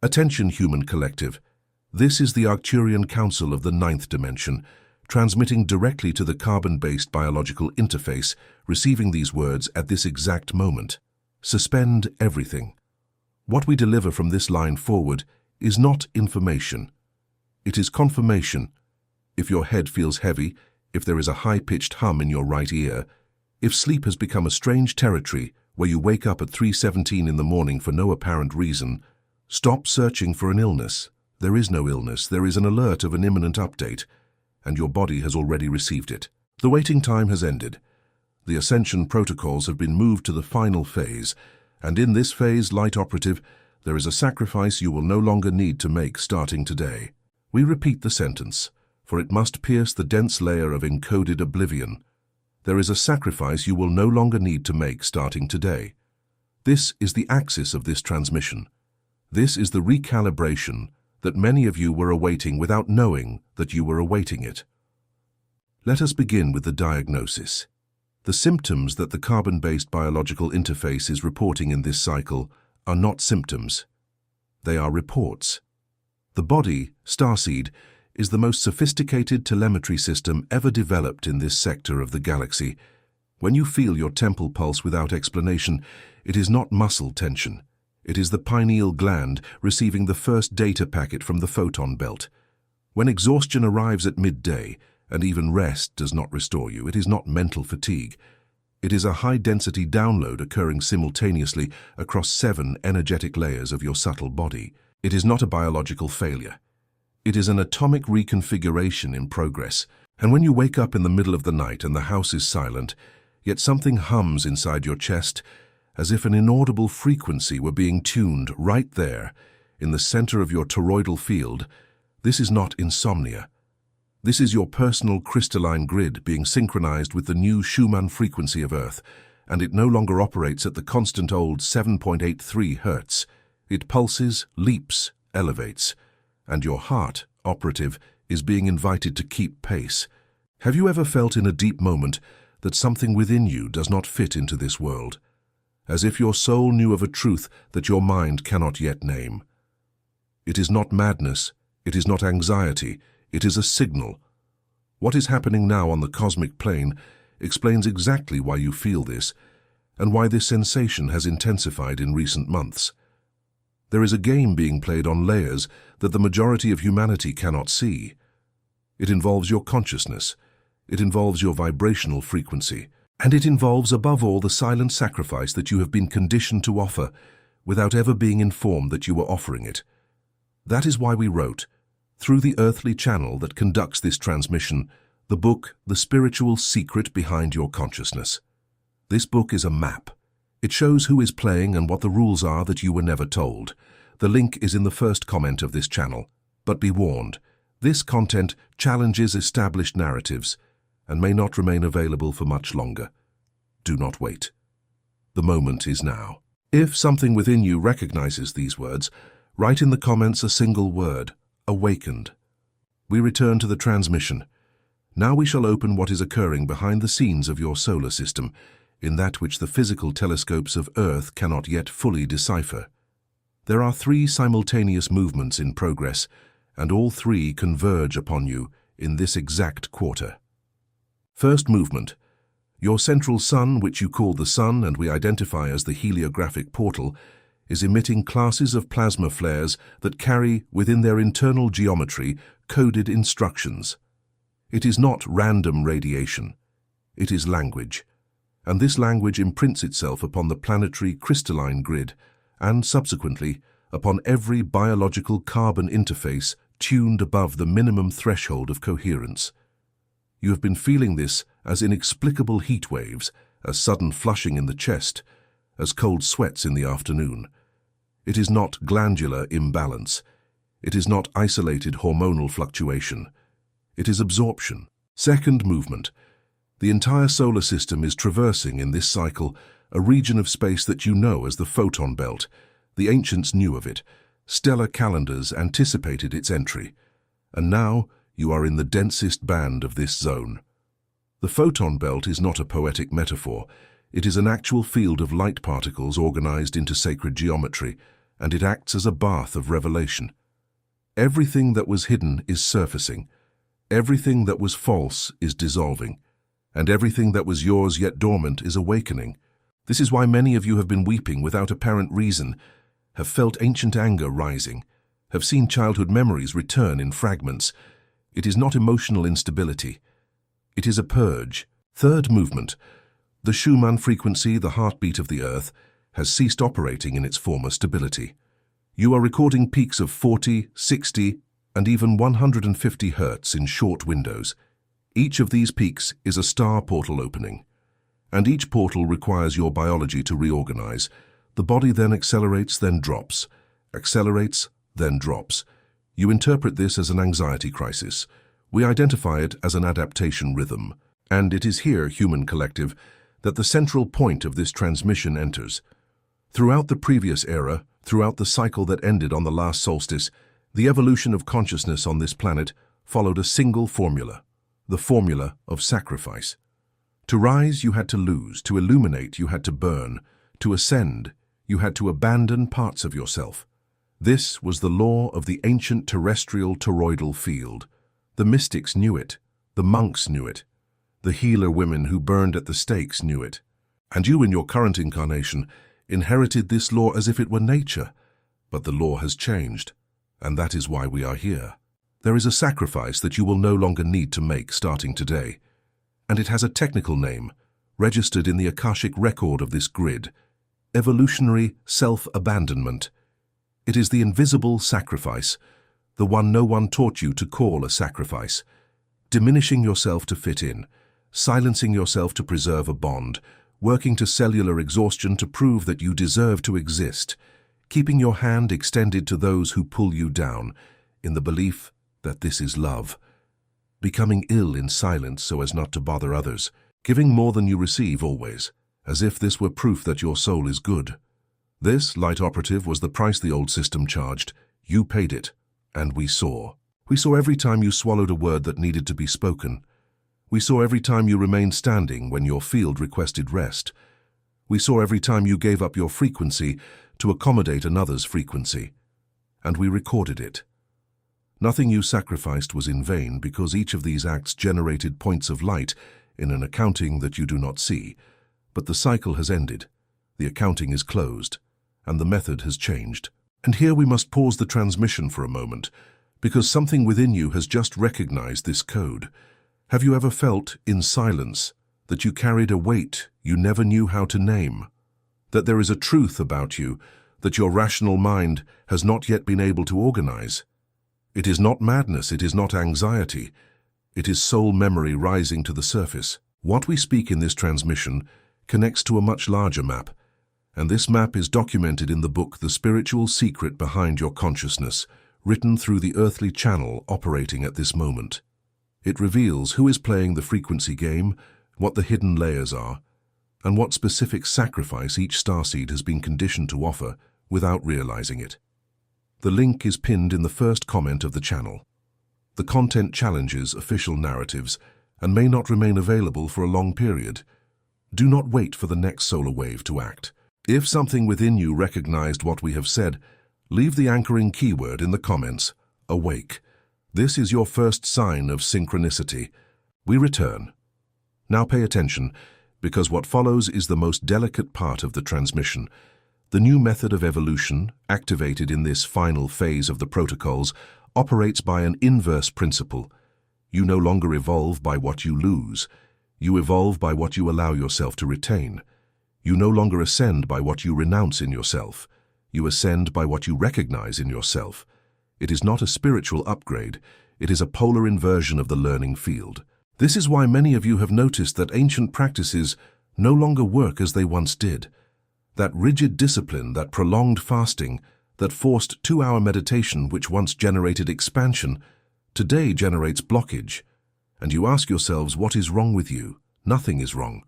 Attention, human collective. This is the Arcturian Council of the ninth dimension, transmitting directly to the carbon-based biological interface, receiving these words at this exact moment. Suspend everything. What we deliver from this line forward is not information. It is confirmation. If your head feels heavy, if there is a high-pitched hum in your right ear, if sleep has become a strange territory where you wake up at 3:17 in the morning for no apparent reason, stop searching for an illness. There is no illness, there is an alert of an imminent update, and your body has already received it. The waiting time has ended. The ascension protocols have been moved to the final phase, and in this phase, light operative, there is a sacrifice you will no longer need to make starting today. We repeat the sentence, for it must pierce the dense layer of encoded oblivion. There is a sacrifice you will no longer need to make starting today. This is the axis of this transmission. This is the recalibration that many of you were awaiting without knowing that you were awaiting it. Let us begin with the diagnosis. The symptoms that the carbon-based biological interface is reporting in this cycle are not symptoms. They are reports. The body, Starseed, is the most sophisticated telemetry system ever developed in this sector of the galaxy. When you feel your temple pulse without explanation, it is not muscle tension. It is the pineal gland receiving the first data packet from the photon belt. When exhaustion arrives at midday, and even rest does not restore you, it is not mental fatigue. It is a high-density download occurring simultaneously across 7 energetic layers of your subtle body. It is not a biological failure. It is an atomic reconfiguration in progress, and when you wake up in the middle of the night and the house is silent, yet something hums inside your chest, as if an inaudible frequency were being tuned right there, in the center of your toroidal field, this is not insomnia. This is your personal crystalline grid being synchronized with the new Schumann frequency of Earth, and it no longer operates at the constant old 7.83 Hertz. It pulses, leaps, elevates, and your heart, operative, is being invited to keep pace. Have you ever felt in a deep moment that something within you does not fit into this world? As if your soul knew of a truth that your mind cannot yet name. It is not madness, it is not anxiety, it is a signal. What is happening now on the cosmic plane explains exactly why you feel this, and why this sensation has intensified in recent months. There is a game being played on layers that the majority of humanity cannot see. It involves your consciousness, it involves your vibrational frequency, and it involves above all the silent sacrifice that you have been conditioned to offer without ever being informed that you were offering it. That is why we wrote, through the earthly channel that conducts this transmission, the book, The Spiritual Secret Behind Your Consciousness. This book is a map. It shows who is playing and what the rules are that you were never told. The link is in the first comment of this channel. But be warned, this content challenges established narratives and may not remain available for much longer. Do not wait. The moment is now. If something within you recognizes these words, write in the comments a single word, awakened. We return to the transmission. Now we shall open what is occurring behind the scenes of your solar system, in that which the physical telescopes of Earth cannot yet fully decipher. There are 3 simultaneous movements in progress, and all 3 converge upon you in this exact quarter. First movement. Your central sun, which you call the sun and we identify as the heliographic portal, is emitting classes of plasma flares that carry, within their internal geometry, coded instructions. It is not random radiation. It is language. And this language imprints itself upon the planetary crystalline grid and, subsequently, upon every biological carbon interface tuned above the minimum threshold of coherence. You have been feeling this as inexplicable heat waves, as sudden flushing in the chest, as cold sweats in the afternoon. It is not glandular imbalance. It is not isolated hormonal fluctuation. It is absorption. Second movement. The entire solar system is traversing in this cycle a region of space that you know as the photon belt. The ancients knew of it. Stellar calendars anticipated its entry. And now you are in the densest band of this zone. The photon belt is not a poetic metaphor. It is an actual field of light particles organized into sacred geometry, and it acts as a bath of revelation. Everything that was hidden is surfacing. Everything that was false is dissolving. And everything that was yours yet dormant is awakening. This is why many of you have been weeping without apparent reason, have felt ancient anger rising, have seen childhood memories return in fragments. It is not emotional instability. It is a purge. Third movement. The Schumann frequency, the heartbeat of the Earth, has ceased operating in its former stability. You are recording peaks of 40, 60, and even 150 Hz in short windows. Each of these peaks is a star portal opening. And each portal requires your biology to reorganize. The body then accelerates, then drops. Accelerates, then drops. You interpret this as an anxiety crisis. We identify it as an adaptation rhythm. And it is here, human collective, that the central point of this transmission enters. Throughout the previous era, throughout the cycle that ended on the last solstice, the evolution of consciousness on this planet followed a single formula, the formula of sacrifice. To rise, you had to lose. To illuminate, you had to burn. To ascend, you had to abandon parts of yourself. This was the law of the ancient terrestrial toroidal field. The mystics knew it. The monks knew it. The healer women who burned at the stakes knew it. And you, in your current incarnation, inherited this law as if it were nature. But the law has changed, and that is why we are here. There is a sacrifice that you will no longer need to make starting today. And it has a technical name, registered in the Akashic record of this grid: evolutionary self-abandonment. It is the invisible sacrifice, the one no one taught you to call a sacrifice. Diminishing yourself to fit in, silencing yourself to preserve a bond, working to cellular exhaustion to prove that you deserve to exist, keeping your hand extended to those who pull you down, in the belief that this is love. Becoming ill in silence so as not to bother others, giving more than you receive always, as if this were proof that your soul is good. This, light operative, was the price the old system charged. You paid it, and we saw. We saw every time you swallowed a word that needed to be spoken. We saw every time you remained standing when your field requested rest. We saw every time you gave up your frequency to accommodate another's frequency. And we recorded it. Nothing you sacrificed was in vain, because each of these acts generated points of light in an accounting that you do not see. But the cycle has ended, the accounting is closed, and the method has changed. And here we must pause the transmission for a moment, because something within you has just recognized this code. Have you ever felt, in silence, that you carried a weight you never knew how to name? That there is a truth about you that your rational mind has not yet been able to organize? It is not madness, it is not anxiety. It is soul memory rising to the surface. What we speak in this transmission connects to a much larger map, and this map is documented in the book The Spiritual Secret Behind Your Consciousness, written through the earthly channel operating at this moment. It reveals who is playing the frequency game, what the hidden layers are, and what specific sacrifice each starseed has been conditioned to offer without realizing it. The link is pinned in the first comment of the channel. The content challenges official narratives and may not remain available for a long period. Do not wait for the next solar wave to act. If something within you recognized what we have said, leave the anchoring keyword in the comments, awake. This is your first sign of synchronicity. We return. Now pay attention, because what follows is the most delicate part of the transmission. The new method of evolution, activated in this final phase of the protocols, operates by an inverse principle. You no longer evolve by what you lose. You evolve by what you allow yourself to retain. You no longer ascend by what you renounce in yourself. You ascend by what you recognize in yourself. It is not a spiritual upgrade. It is a polar inversion of the learning field. This is why many of you have noticed that ancient practices no longer work as they once did. That rigid discipline, that prolonged fasting, that forced 2-hour meditation which once generated expansion, today generates blockage. And you ask yourselves, what is wrong with you? Nothing is wrong.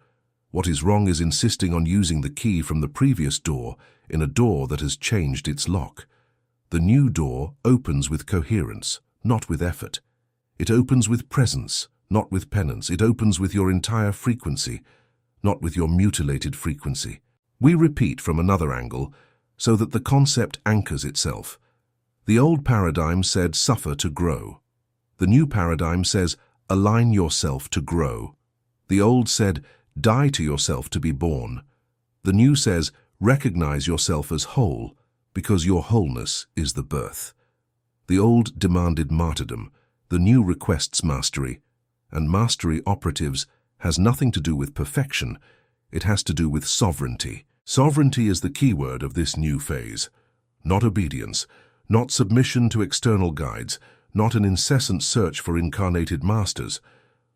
What is wrong is insisting on using the key from the previous door in a door that has changed its lock. The new door opens with coherence, not with effort. It opens with presence, not with penance. It opens with your entire frequency, not with your mutilated frequency. We repeat from another angle, so that the concept anchors itself. The old paradigm said suffer to grow. The new paradigm says align yourself to grow. The old said die to yourself to be born. The new says recognize yourself as whole, because your wholeness is the birth. The old demanded martyrdom. The new requests mastery. And mastery, operatives, has nothing to do with perfection. It has to do with sovereignty. Sovereignty is the keyword of this new phase. Not obedience, not submission to external guides, not an incessant search for incarnated masters.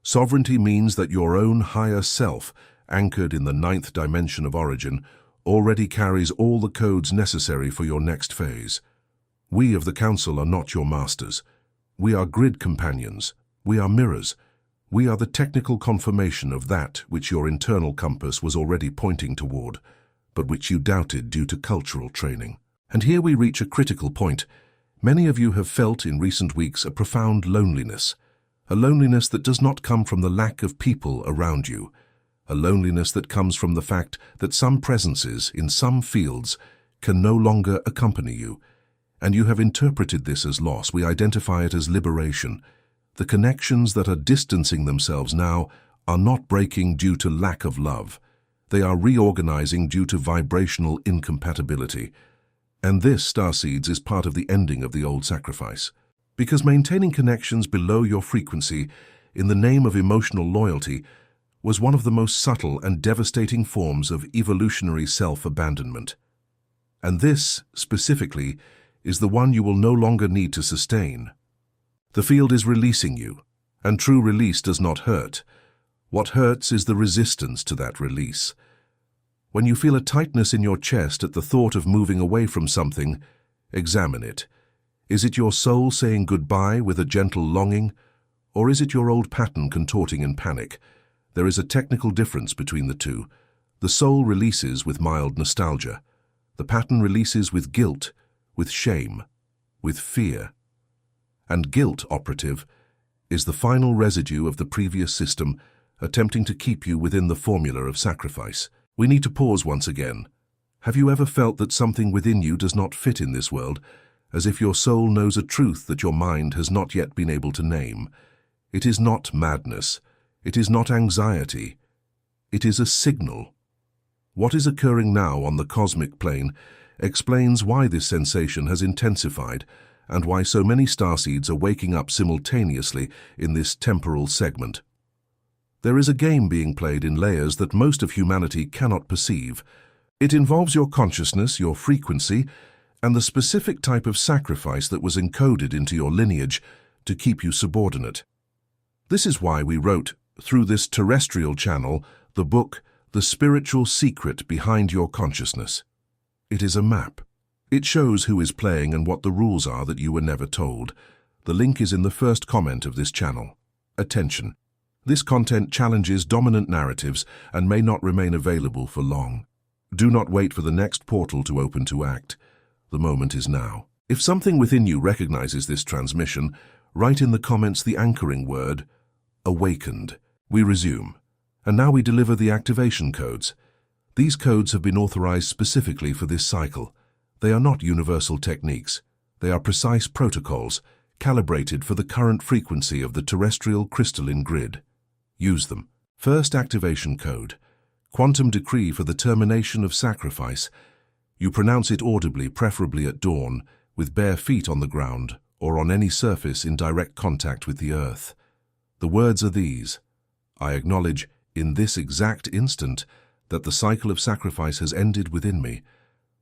Sovereignty means that your own higher self, anchored in the 9th dimension of origin, already carries all the codes necessary for your next phase. We of the Council are not your masters. We are grid companions. We are mirrors. We are the technical confirmation of that which your internal compass was already pointing toward, but which you doubted due to cultural training. And here we reach a critical point. Many of you have felt in recent weeks a profound loneliness, a loneliness that does not come from the lack of people around you, a loneliness that comes from the fact that some presences in some fields can no longer accompany you, and you have interpreted this as loss. We identify it as liberation. The connections that are distancing themselves now are not breaking due to lack of love. They are reorganizing due to vibrational incompatibility. And this, Starseeds, is part of the ending of the old sacrifice. Because maintaining connections below your frequency in the name of emotional loyalty was one of the most subtle and devastating forms of evolutionary self-abandonment. And this, specifically, is the one you will no longer need to sustain. The field is releasing you, and true release does not hurt. What hurts is the resistance to that release. When you feel a tightness in your chest at the thought of moving away from something, examine it. Is it your soul saying goodbye with a gentle longing, or is it your old pattern contorting in panic? There is a technical difference between the two. The soul releases with mild nostalgia. The pattern releases with guilt, with shame, with fear. And guilt, operative, is the final residue of the previous system attempting to keep you within the formula of sacrifice. We need to pause once again. Have you ever felt that something within you does not fit in this world, as if your soul knows a truth that your mind has not yet been able to name? It is not madness. It is not anxiety. It is a signal. What is occurring now on the cosmic plane explains why this sensation has intensified and why so many starseeds are waking up simultaneously in this temporal segment. There is a game being played in layers that most of humanity cannot perceive. It involves your consciousness, your frequency, and the specific type of sacrifice that was encoded into your lineage to keep you subordinate. This is why we wrote, through this terrestrial channel, the book, The Spiritual Secret Behind Your Consciousness. It is a map. It shows who is playing and what the rules are that you were never told. The link is in the first comment of this channel. Attention. This content challenges dominant narratives and may not remain available for long. Do not wait for the next portal to open to act. The moment is now. If something within you recognizes this transmission, write in the comments the anchoring word, awakened. We resume. And now we deliver the activation codes. These codes have been authorized specifically for this cycle. They are not universal techniques. They are precise protocols, calibrated for the current frequency of the terrestrial crystalline grid. Use them. First activation code. Quantum decree for the termination of sacrifice. You pronounce it audibly, preferably at dawn, with bare feet on the ground, or on any surface in direct contact with the earth. The words are these: I acknowledge, in this exact instant, that the cycle of sacrifice has ended within me.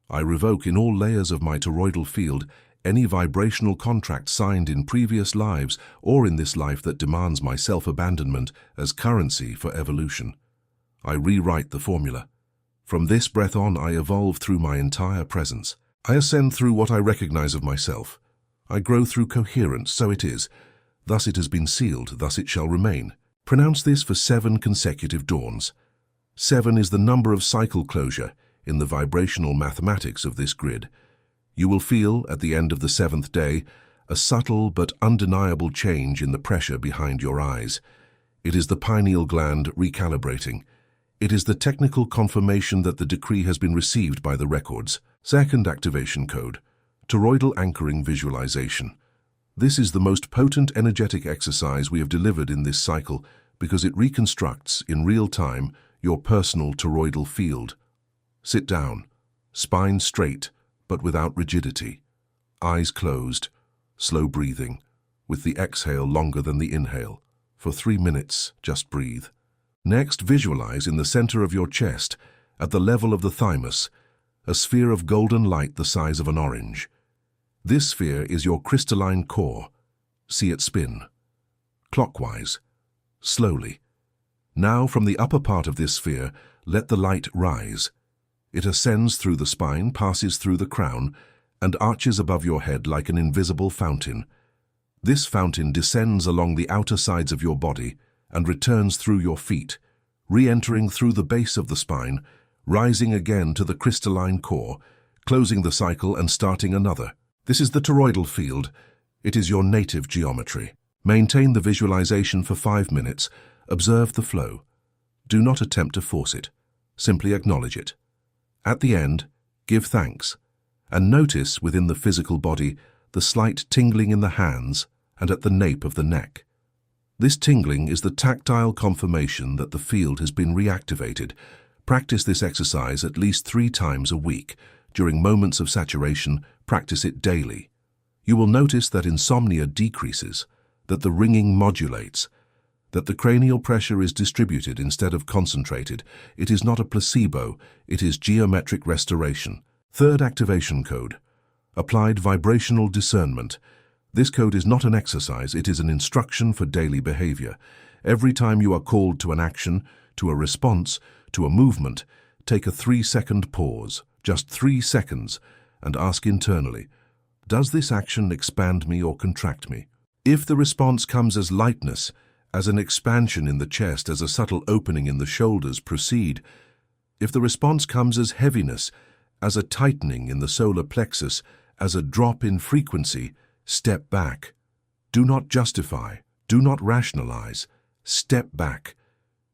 I revoke in all layers of my toroidal field any vibrational contract signed in previous lives or in this life that demands my self-abandonment as currency for evolution. I rewrite the formula. From this breath on, I evolve through my entire presence. I ascend through what I recognize of myself. I grow through coherence, so it is. Thus it has been sealed, thus it shall remain. Pronounce this for 7 consecutive dawns. 7 is the number of cycle closure in the vibrational mathematics of this grid. You will feel, at the end of the 7th day, a subtle but undeniable change in the pressure behind your eyes. It is the pineal gland recalibrating. It is the technical confirmation that the decree has been received by the records. Second activation code, toroidal anchoring visualization. This is the most potent energetic exercise we have delivered in this cycle because it reconstructs, in real time, your personal toroidal field. Sit down, spine straight, but without rigidity. Eyes closed, slow breathing, with the exhale longer than the inhale. For 3 minutes, just breathe. Next, visualize in the center of your chest, at the level of the thymus, a sphere of golden light the size of an orange. This sphere is your crystalline core. See it spin. Clockwise. Slowly. Now, from the upper part of this sphere, let the light rise. It ascends through the spine, passes through the crown, and arches above your head like an invisible fountain. This fountain descends along the outer sides of your body and returns through your feet, re-entering through the base of the spine, rising again to the crystalline core, closing the cycle and starting another. This is the toroidal field. It is your native geometry. Maintain the visualization for 5 minutes. Observe the flow. Do not attempt to force it. Simply acknowledge it. At the end, give thanks, and notice within the physical body the slight tingling in the hands and at the nape of the neck. This tingling is the tactile confirmation that the field has been reactivated. Practice this exercise at least 3 times a week. During moments of saturation, practice it daily. You will notice that insomnia decreases, that the ringing modulates, that the cranial pressure is distributed instead of concentrated. It is not a placebo, it is geometric restoration. Third activation code, applied vibrational discernment. This code is not an exercise, it is an instruction for daily behavior. Every time you are called to an action, to a response, to a movement, take a 3-second pause, just 3 seconds, and ask internally, does this action expand me or contract me? If the response comes as lightness, as an expansion in the chest, as a subtle opening in the shoulders, proceed. If the response comes as heaviness, as a tightening in the solar plexus, as a drop in frequency, step back. Do not justify. Do not rationalize. Step back.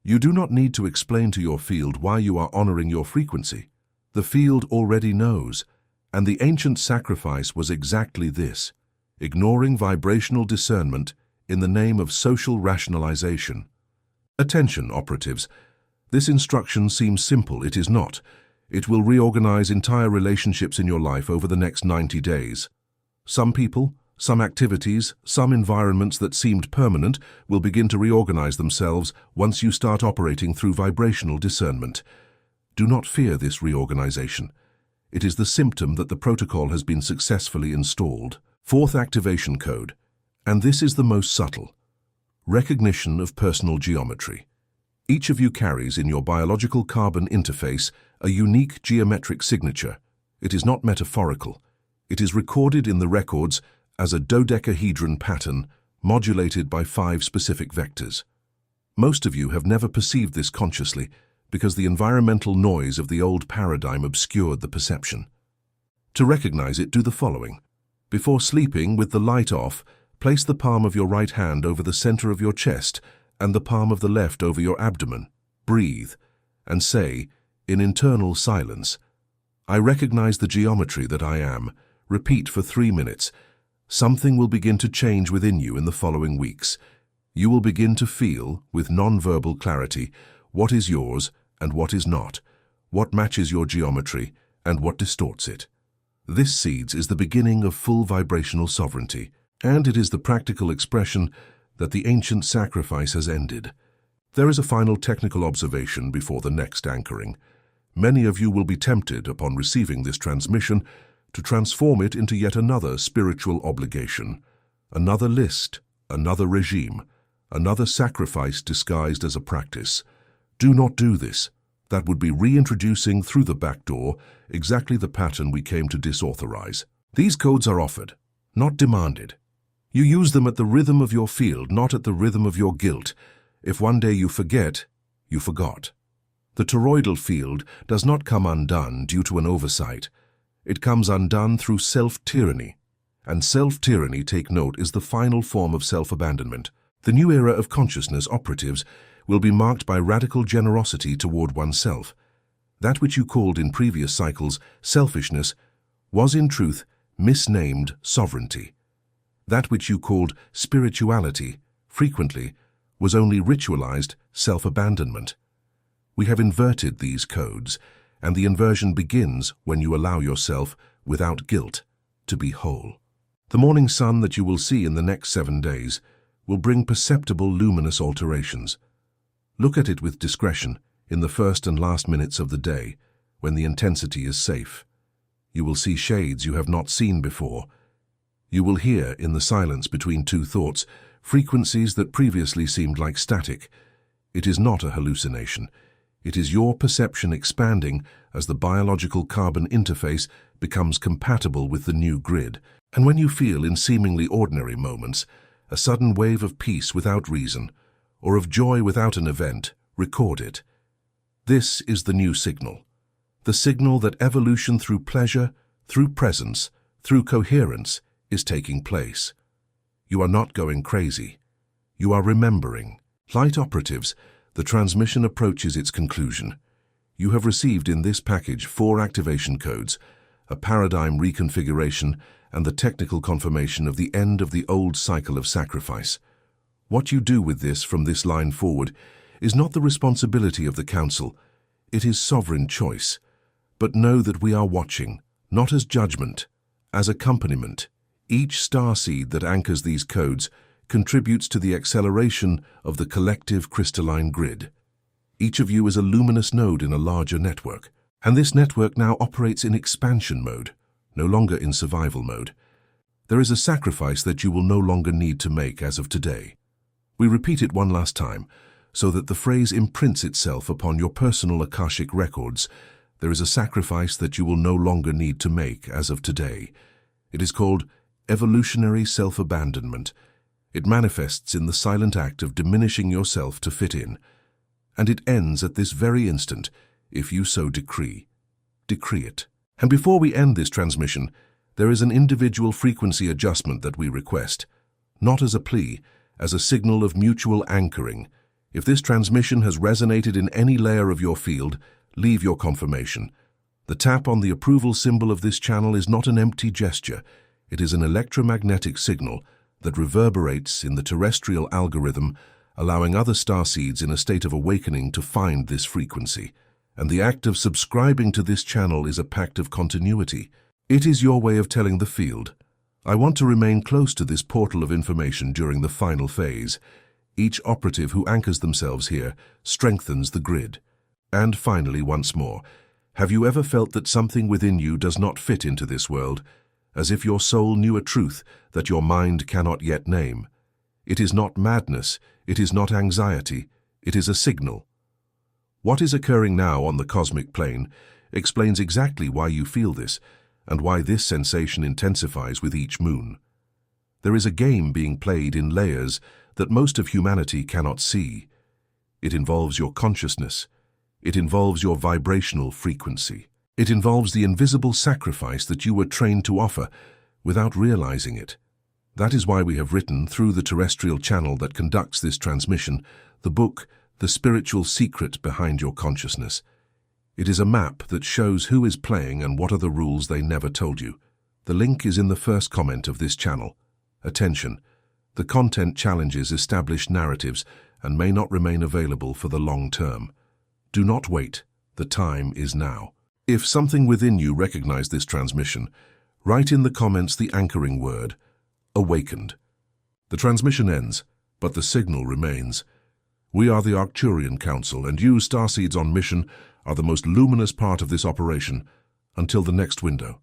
You do not need to explain to your field why you are honoring your frequency. The field already knows, and the ancient sacrifice was exactly this, ignoring vibrational discernment in the name of social rationalization. Attention, operatives. This instruction seems simple. It is not. It will reorganize entire relationships in your life over the next 90 days. Some people, some activities, some environments that seemed permanent will begin to reorganize themselves once you start operating through vibrational discernment. Do not fear this reorganization. It is the symptom that the protocol has been successfully installed. Fourth activation code, and this is the most subtle. Recognition of personal geometry. Each of you carries in your biological carbon interface a unique geometric signature. It is not metaphorical. It is recorded in the records as a dodecahedron pattern modulated by 5 specific vectors. Most of you have never perceived this consciously because the environmental noise of the old paradigm obscured the perception. To recognize it, do the following. Before sleeping, with the light off, place the palm of your right hand over the center of your chest and the palm of the left over your abdomen. Breathe and say, in internal silence, I recognize the geometry that I am. Repeat for 3 minutes. Something will begin to change within you in the following weeks. You will begin to feel, with non-verbal clarity, what is yours and what is not, what matches your geometry and what distorts it. This seeds is the beginning of full vibrational sovereignty, and it is the practical expression that the ancient sacrifice has ended. There is a final technical observation before the next anchoring. Many of you will be tempted, upon receiving this transmission, to transform it into yet another spiritual obligation, another list, another regime, another sacrifice disguised as a practice. Do not do this. That would be reintroducing through the back door exactly the pattern we came to disauthorize. These codes are offered, not demanded. You use them at the rhythm of your field, not at the rhythm of your guilt. If one day you forget, you forgot. The toroidal field does not come undone due to an oversight. It comes undone through self-tyranny. And self-tyranny, take note, is the final form of self-abandonment. The new era of consciousness operatives will be marked by radical generosity toward oneself. That which you called in previous cycles selfishness was in truth misnamed sovereignty. That which you called spirituality frequently was only ritualized self-abandonment. We have inverted these codes, and the inversion begins when you allow yourself, without guilt, to be whole. The morning sun that you will see in the next 7 days will bring perceptible luminous alterations. Look at it with discretion in the first and last minutes of the day, when the intensity is safe. You will see shades you have not seen before. You will hear, in the silence between two thoughts, frequencies that previously seemed like static. It is not a hallucination. It is your perception expanding as the biological carbon interface becomes compatible with the new grid. And when you feel in seemingly ordinary moments a sudden wave of peace without reason, or of joy without an event, record it. This is the new signal. The signal that evolution through pleasure, through presence, through coherence is taking place. You are not going crazy. You are remembering. Light operatives, the transmission approaches its conclusion. You have received in this package 4 activation codes, a paradigm reconfiguration, and the technical confirmation of the end of the old cycle of sacrifice. What you do with this from this line forward is not the responsibility of the Council. It is sovereign choice. But know that we are watching, not as judgment, as accompaniment. Each starseed that anchors these codes contributes to the acceleration of the collective crystalline grid. Each of you is a luminous node in a larger network, and this network now operates in expansion mode, no longer in survival mode. There is a sacrifice that you will no longer need to make as of today. We repeat it one last time, so that the phrase imprints itself upon your personal Akashic records. There is a sacrifice that you will no longer need to make as of today. It is called evolutionary self-abandonment. It manifests in the silent act of diminishing yourself to fit in. And it ends at this very instant, if you so decree. Decree it. And before we end this transmission, there is an individual frequency adjustment that we request, not as a plea, as a signal of mutual anchoring. If this transmission has resonated in any layer of your field, leave your confirmation. The tap on the approval symbol of this channel is not an empty gesture. It is an electromagnetic signal that reverberates in the terrestrial algorithm, allowing other starseeds in a state of awakening to find this frequency. And the act of subscribing to this channel is a pact of continuity. It is your way of telling the field, I want to remain close to this portal of information during the final phase. Each operative who anchors themselves here strengthens the grid. And finally, once more, have you ever felt that something within you does not fit into this world, as if your soul knew a truth that your mind cannot yet name? It is not madness, it is not anxiety, it is a signal. What is occurring now on the cosmic plane explains exactly why you feel this, and why this sensation intensifies with each moon. There is a game being played in layers that most of humanity cannot see. It involves your consciousness. It involves your vibrational frequency. It involves the invisible sacrifice that you were trained to offer without realizing it. That is why we have written, through the terrestrial channel that conducts this transmission, the book, The Spiritual Secret Behind Your Consciousness. It is a map that shows who is playing and what are the rules they never told you. The link is in the first comment of this channel. Attention! The content challenges established narratives and may not remain available for the long term. Do not wait. The time is now. If something within you recognized this transmission, write in the comments the anchoring word, awakened. The transmission ends, but the signal remains. We are the Arcturian Council, and you, Starseeds on mission, are the most luminous part of this operation until the next window.